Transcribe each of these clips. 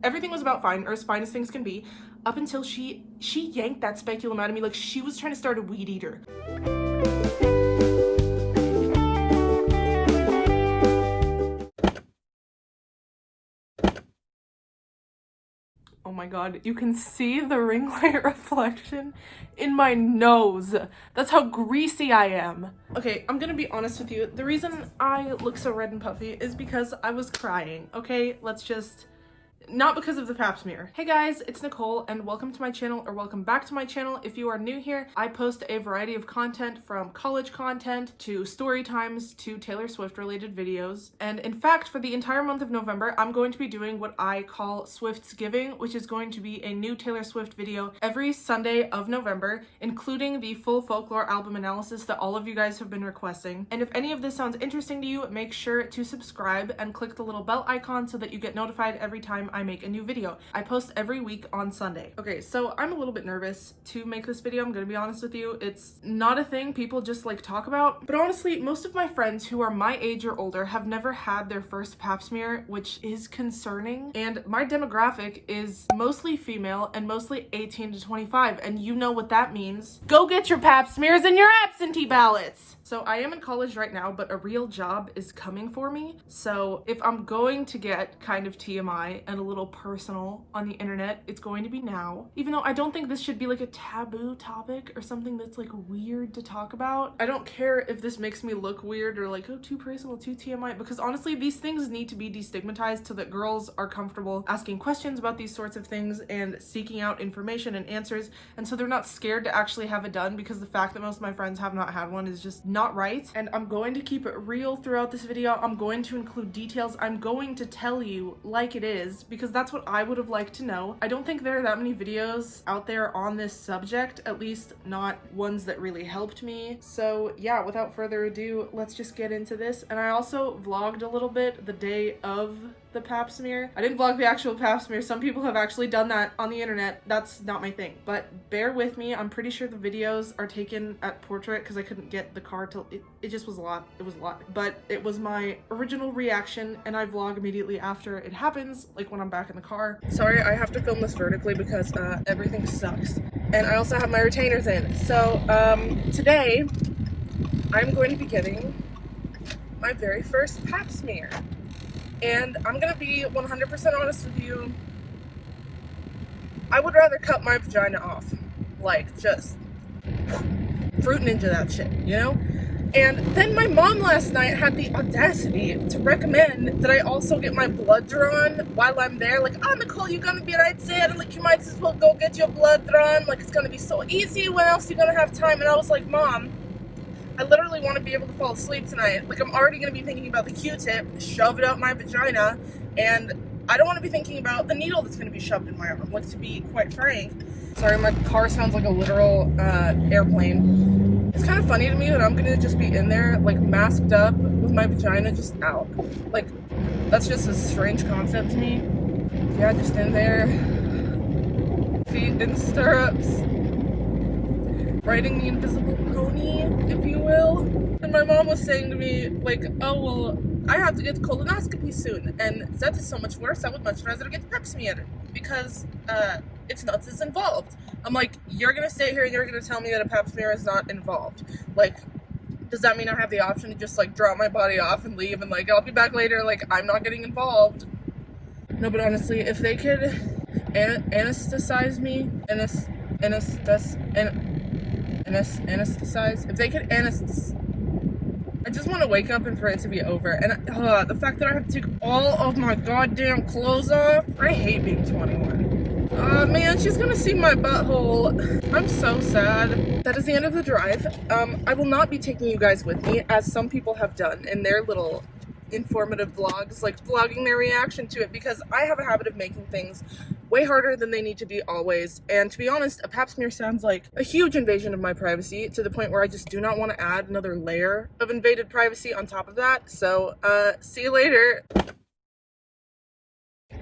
Everything was about fine, or as fine as things can be, up until she yanked that speculum out of me like she was trying to start a weed eater. Oh my god, you can see the ring light reflection in my nose. That's how greasy I am. Okay, I'm gonna be honest with you. The reason I look so red and puffy is because I was crying, okay? Let's just... Not because of the pap smear. Hey guys, it's Nicole and welcome to my channel, or welcome back to my channel. If you are new here, I post a variety of content, from college content to story times to Taylor Swift related videos. And in fact, for the entire month of November, I'm going to be doing what I call Swift's Giving, which is going to be a new Taylor Swift video every Sunday of November, including the full folklore album analysis that all of you guys have been requesting. And if any of this sounds interesting to you, make sure to subscribe and click the little bell icon so that you get notified every time I make a new video. I post every week on Sunday. Okay, so I'm a little bit nervous to make this video, I'm gonna be honest with you. It's not a thing people just like talk about, but honestly, most of my friends who are my age or older have never had their first pap smear, which is concerning. And my demographic is mostly female and mostly 18 to 25, and you know what that means. Go get your pap smears and your absentee ballots! So I am in college right now, but a real job is coming for me. So if I'm going to get kind of TMI and a little personal on the internet, it's going to be now. Even though I don't think this should be like a taboo topic or something that's like weird to talk about. I don't care if this makes me look weird or like, oh, too personal, too TMI, because honestly, these things need to be destigmatized so that girls are comfortable asking questions about these sorts of things and seeking out information and answers. And so they're not scared to actually have it done, because the fact that most of my friends have not had one is just not right. And I'm going to keep it real throughout this video. I'm going to include details. I'm going to tell you like it is, because that's what I would have liked to know. I don't think there are that many videos out there on this subject, at least not ones that really helped me. So yeah, without further ado, let's just get into this. And I also vlogged a little bit the day of the pap smear. I didn't vlog the actual pap smear. Some people have actually done that on the internet. That's not my thing, but bear with me. I'm pretty sure the videos are taken at portrait because I couldn't get the car till it just was a lot. It was a lot, but it was my original reaction, and I vlog immediately after it happens, like when I'm back in the car. Sorry, I have to film this vertically because everything sucks. And I also have my retainers in. So today I'm going to be getting my very first pap smear. And I'm gonna be 100% honest with you. I would rather cut my vagina off. Like, just Fruit Ninja that shit, you know? And then my mom last night had the audacity to recommend that I also get my blood drawn while I'm there. Like, oh, Nicole, you're gonna be right there. Like, you might as well go get your blood drawn. Like, it's gonna be so easy. When else are you gonna have time? And I was like, Mom, I literally want to be able to fall asleep tonight. Like, I'm already going to be thinking about the Q-tip, shove it out my vagina, and I don't want to be thinking about the needle that's going to be shoved in my arm. Like, to be quite frank. Sorry, my car sounds like a literal airplane. It's kind of funny to me that I'm going to just be in there, like, masked up with my vagina just out. Like, that's just a strange concept to me. Yeah, just in there, feet in stirrups, riding the invisible pony, if you will. And my mom was saying to me, like, oh, well, I have to get the colonoscopy soon, and that is so much worse. I would much rather get the pap smear because it's nuts is involved. I'm like, you're gonna sit here and you're gonna tell me that a pap smear is not involved? Like, does that mean I have the option to just like drop my body off and leave and like I'll be back later? Like, I'm not getting involved. No, but honestly, if they could anesthetize me, anesthetize, if they could I just want to wake up and for it to be over. And the fact that I have to take all of my goddamn clothes off, I hate being 21. Man, she's gonna see my butthole. I'm so sad. That is the end of the drive. I will not be taking you guys with me, as some people have done in their little informative vlogs, like vlogging their reaction to it, because I have a habit of making things way harder than they need to be always. And to be honest, a pap smear sounds like a huge invasion of my privacy, to the point where I just do not want to add another layer of invaded privacy on top of that. So see you later.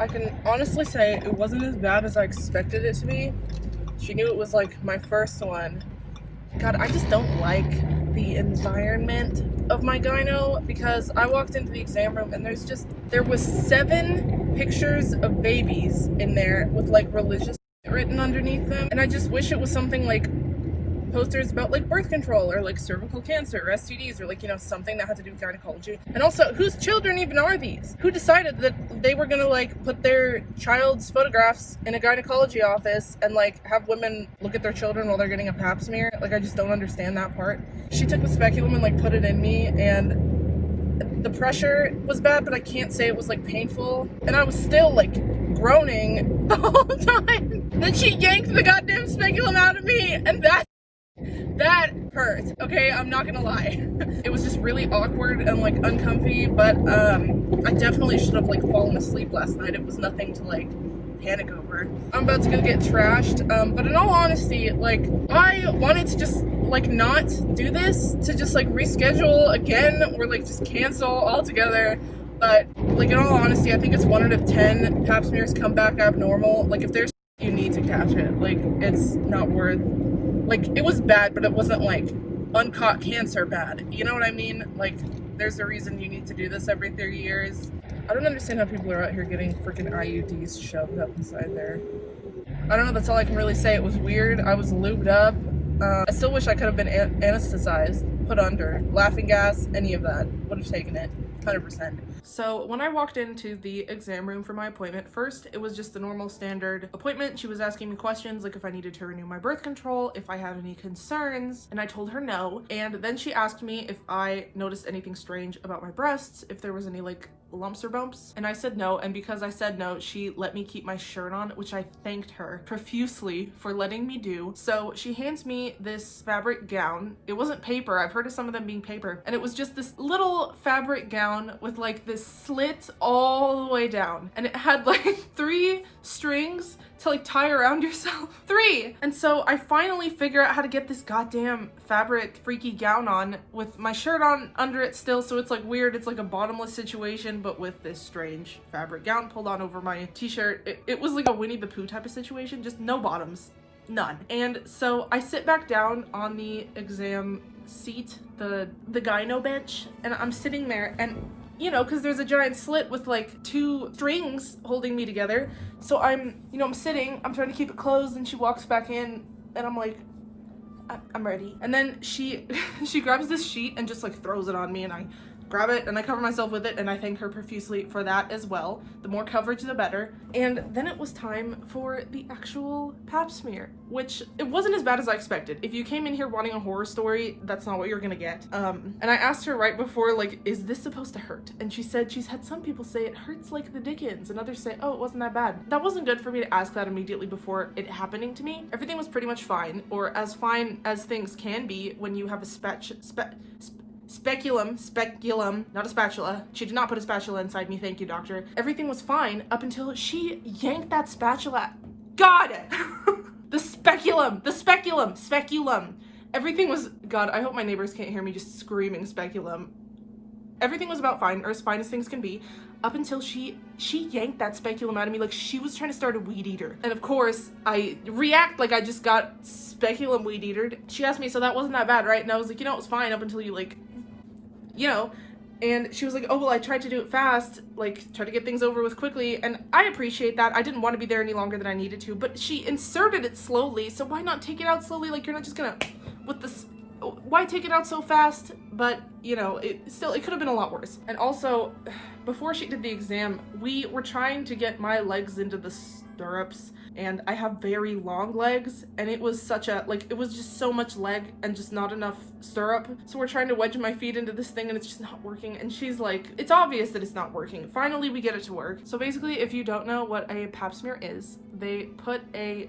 I can honestly say it wasn't as bad as I expected it to be. She knew it was like my first one. God, I just don't like the environment of my gyno because I walked into the exam room and there was 7 pictures of babies in there with like religious written underneath them. And I just wish it was something like posters about like birth control or like cervical cancer or STDs or like, you know, something that had to do with gynecology. And also, whose children even are these? Who decided that they were gonna like put their child's photographs in a gynecology office and like have women look at their children while they're getting a pap smear? Like, I just don't understand that part. She took the speculum and like put it in me, and the pressure was bad, but I can't say it was like painful. And I was still like groaning the whole time. Then she yanked the goddamn speculum out of me, and that hurt, okay? I'm not gonna lie. It was just really awkward and like uncomfy, but I definitely should have like fallen asleep last night. It was nothing to like panic over. I'm about to go get trashed, but in all honesty, like, I wanted to just like not do this, to just like reschedule again or like just cancel altogether. But like, in all honesty, I think it's 1 out of 10 pap smears come back abnormal. Like, if there's you need to catch it, like, it's not worth. Like, it was bad, but it wasn't like uncaught cancer bad. You know what I mean? Like, there's a reason you need to do this every 3 years. I don't understand how people are out here getting freaking IUDs shoved up inside there. I don't know, that's all I can really say. It was weird. I was lubed up. I still wish I could have been anesthetized, put under, laughing gas, any of that. Would have taken it, 100%. So when I walked into the exam room for my appointment, first it was just the normal standard appointment. She was asking me questions like if I needed to renew my birth control, if I had any concerns, and I told her no. And then she asked me if I noticed anything strange about my breasts, if there was any like lumps or bumps, and I said no. And because I said no, she let me keep my shirt on, which I thanked her profusely for letting me do. So she hands me this fabric gown. It wasn't paper. I've heard of some of them being paper, and it was just this little fabric gown with like this slit all the way down, and it had like 3 strings to like tie around yourself. 3! And so I finally figure out how to get this goddamn fabric freaky gown on with my shirt on under it still, so it's like weird. It's like a bottomless situation, but with this strange fabric gown pulled on over my t-shirt. It was like a Winnie the Pooh type of situation, just no bottoms, none. And so I sit back down on the exam seat, the gyno bench, and I'm sitting there, and you know, because there's a giant slit with like 2 strings holding me together. So I'm sitting, I'm trying to keep it closed, and she walks back in, and I'm like, I'm ready. And then she grabs this sheet and just like throws it on me, and I grab it and I cover myself with it, and I thank her profusely for that as well. The more coverage, the better. And then it was time for the actual pap smear, which it wasn't as bad as I expected. If you came in here wanting a horror story, that's not what you're gonna get. And I asked her right before, like, is this supposed to hurt? And she said she's had some people say it hurts like the dickens, and others say, oh, it wasn't that bad. That wasn't good for me to ask that immediately before it happening to me. Everything was pretty much fine, or as fine as things can be when you have a speculum, not a spatula. She did not put a spatula inside me, thank you, doctor. Everything was fine up until she yanked that spatula. God! The speculum. Everything was, God, I hope my neighbors can't hear me just screaming speculum. Everything was about fine, or as fine as things can be, up until she yanked that speculum out of me like she was trying to start a weed eater. And of course, I react like I just got speculum weed eatered. She asked me, so that wasn't that bad, right? And I was like, you know, it was fine up until you like, you know. And she was like, oh, well, I tried to do it fast, like, try to get things over with quickly, and I appreciate that. I didn't want to be there any longer than I needed to, but she inserted it slowly, so why not take it out slowly? Like, you're not just gonna, with this, why take it out so fast? But, you know, it could have been a lot worse. And also, before she did the exam, we were trying to get my legs into the stirrups, and I have very long legs, and it was such a, like, it was just so much leg and just not enough stirrup. So we're trying to wedge my feet into this thing, and it's just not working. And she's like, it's obvious that it's not working. Finally, we get it to work. So basically, if you don't know what a pap smear is, they put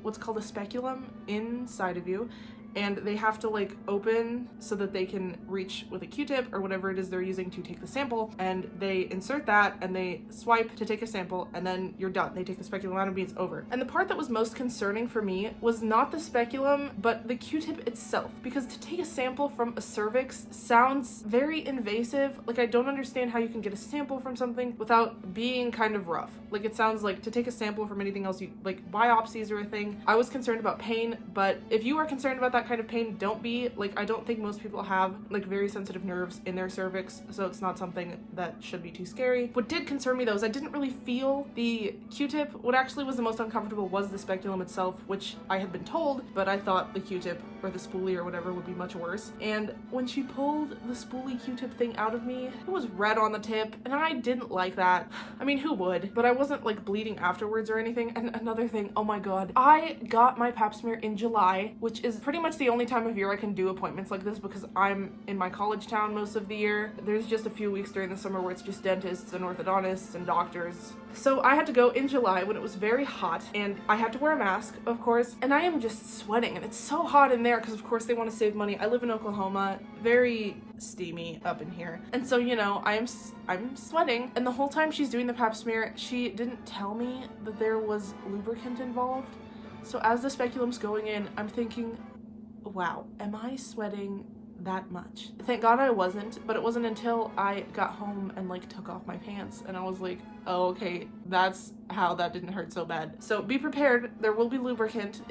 what's called a speculum inside of you, and they have to like open so that they can reach with a Q-tip or whatever it is they're using to take the sample, and they insert that and they swipe to take a sample, and then you're done. They take the speculum out and it's over. And the part that was most concerning for me was not the speculum, but the Q-tip itself, because to take a sample from a cervix sounds very invasive. Like, I don't understand how you can get a sample from something without being kind of rough. Like, it sounds like to take a sample from anything else, you like biopsies are a thing. I was concerned about pain, but if you are concerned about that that kind of pain, don't be. Like, I don't think most people have like very sensitive nerves in their cervix, so it's not something that should be too scary. What did concern me though is I didn't really feel the Q-tip. What actually was the most uncomfortable was the speculum itself, which I had been told, but I thought the Q-tip or the spoolie or whatever would be much worse. And when she pulled the spoolie Q-tip thing out of me, it was red on the tip, and I didn't like that. I mean, who would? But I wasn't like bleeding afterwards or anything. And another thing, oh my god, I got my pap smear in July, which is pretty much the only time of year I can do appointments like this because I'm in my college town most of the year. There's just a few weeks during the summer where it's just dentists and orthodontists and doctors. So I had to go in July when it was very hot, and I had to wear a mask, of course, and I am just sweating, and it's so hot in there because of course they want to save money. I live in Oklahoma, very steamy up in here, and so, you know, I'm sweating, and the whole time she's doing the pap smear, she didn't tell me that there was lubricant involved. So as the speculum's going in, I'm thinking, wow, am I sweating that much? Thank God I wasn't, but it wasn't until I got home and like took off my pants and I was like, oh, okay, that's how that didn't hurt so bad. So be prepared, there will be lubricant.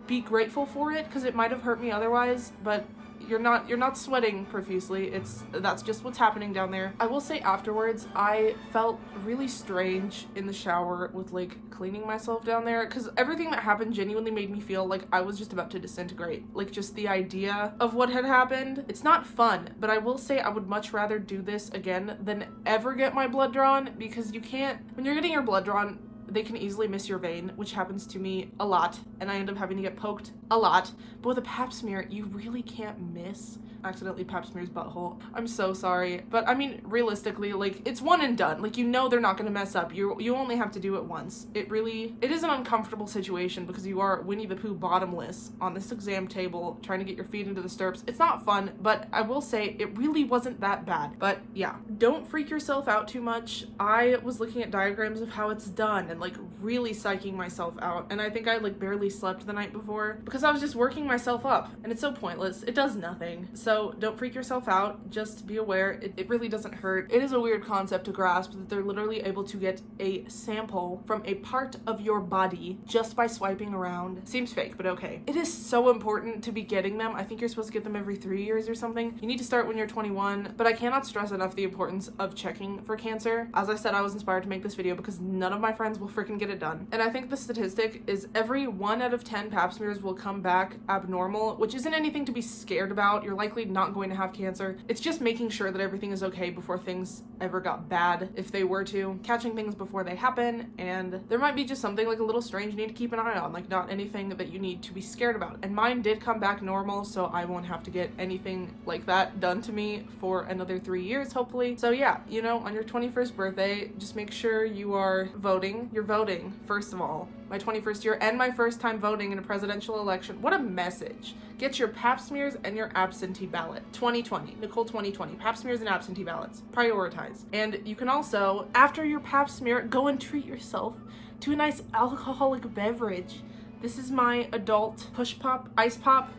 Be grateful for it because it might have hurt me otherwise, but you're not sweating profusely. That's just what's happening down there. I will say afterwards, I felt really strange in the shower with like cleaning myself down there because everything that happened genuinely made me feel like I was just about to disintegrate. Like just the idea of what had happened. It's not fun, but I will say I would much rather do this again than ever get my blood drawn because you can't, when you're getting your blood drawn, they can easily miss your vein, which happens to me a lot, and I end up having to get poked a lot. But with a pap smear, you really can't miss. Accidentally pap smear's butthole. I'm so sorry. But I mean, realistically, like, it's one and done. Like, you know they're not gonna mess up. You only have to do it once. It is an uncomfortable situation because you are Winnie the Pooh bottomless on this exam table trying to get your feet into the stirrups. It's not fun, but I will say it really wasn't that bad. But yeah, don't freak yourself out too much. I was looking at diagrams of how it's done and like really psyching myself out, and I think I like barely slept the night before because I was just working myself up, and it's so pointless. It does nothing. So don't freak yourself out. Just be aware it really doesn't hurt. It is a weird concept to grasp that they're literally able to get a sample from a part of your body just by swiping around. Seems fake, but okay. It is so important to be getting them. I think you're supposed to get them every 3 years or something. You need to start when you're 21, but I cannot stress enough the importance of checking for cancer. As I said, I was inspired to make this video because none of my friends will freaking get it done. And I think the statistic is every 1 out of 10 pap smears will come back abnormal, which isn't anything to be scared about. You're likely not going to have cancer. It's just making sure that everything is okay before things ever got bad, if they were to. Catching things before they happen, and there might be just something like a little strange you need to keep an eye on, like not anything that you need to be scared about. And mine did come back normal, so I won't have to get anything like that done to me for another 3 years, hopefully. So yeah, you know, on your 21st birthday, just make sure you are voting. You're voting, first of all. My 21st year and my first time voting in a presidential election. What a message. Get your pap smears and your absentee ballot. 2020, Nicole 2020, pap smears and absentee ballots. Prioritize. And you can also, after your pap smear, go and treat yourself to a nice alcoholic beverage. This is my adult push pop, ice pop.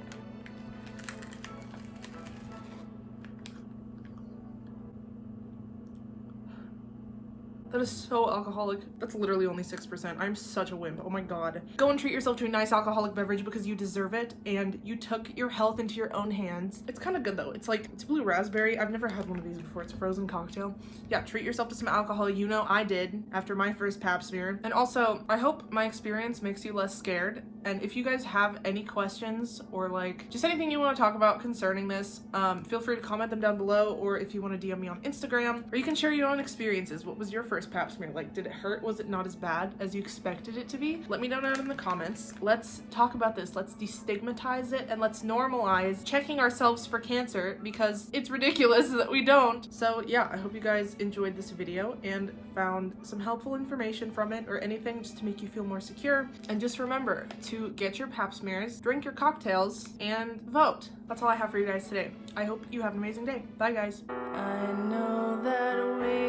That is so alcoholic. That's literally only 6%. I'm such a wimp. Oh my god. Go and treat yourself to a nice alcoholic beverage because you deserve it and you took your health into your own hands. It's kind of good though. It's blue raspberry. I've never had one of these before. It's a frozen cocktail. Yeah, treat yourself to some alcohol. You know I did after my first pap smear. And also, I hope my experience makes you less scared. And if you guys have any questions or like just anything you want to talk about concerning this, feel free to comment them down below, or if you want to DM me on Instagram, or you can share your own experiences. What was your first pap smear like? Did it hurt? Was it not as bad as you expected it to be? Let me know down in the comments. Let's talk about this. Let's destigmatize it and let's normalize checking ourselves for cancer because it's ridiculous that we don't. So yeah, I hope you guys enjoyed this video and found some helpful information from it, or anything just to make you feel more secure. And just remember to get your pap smears, drink your cocktails, and vote. That's all I have for you guys today. I hope you have an amazing day. Bye guys. I know that we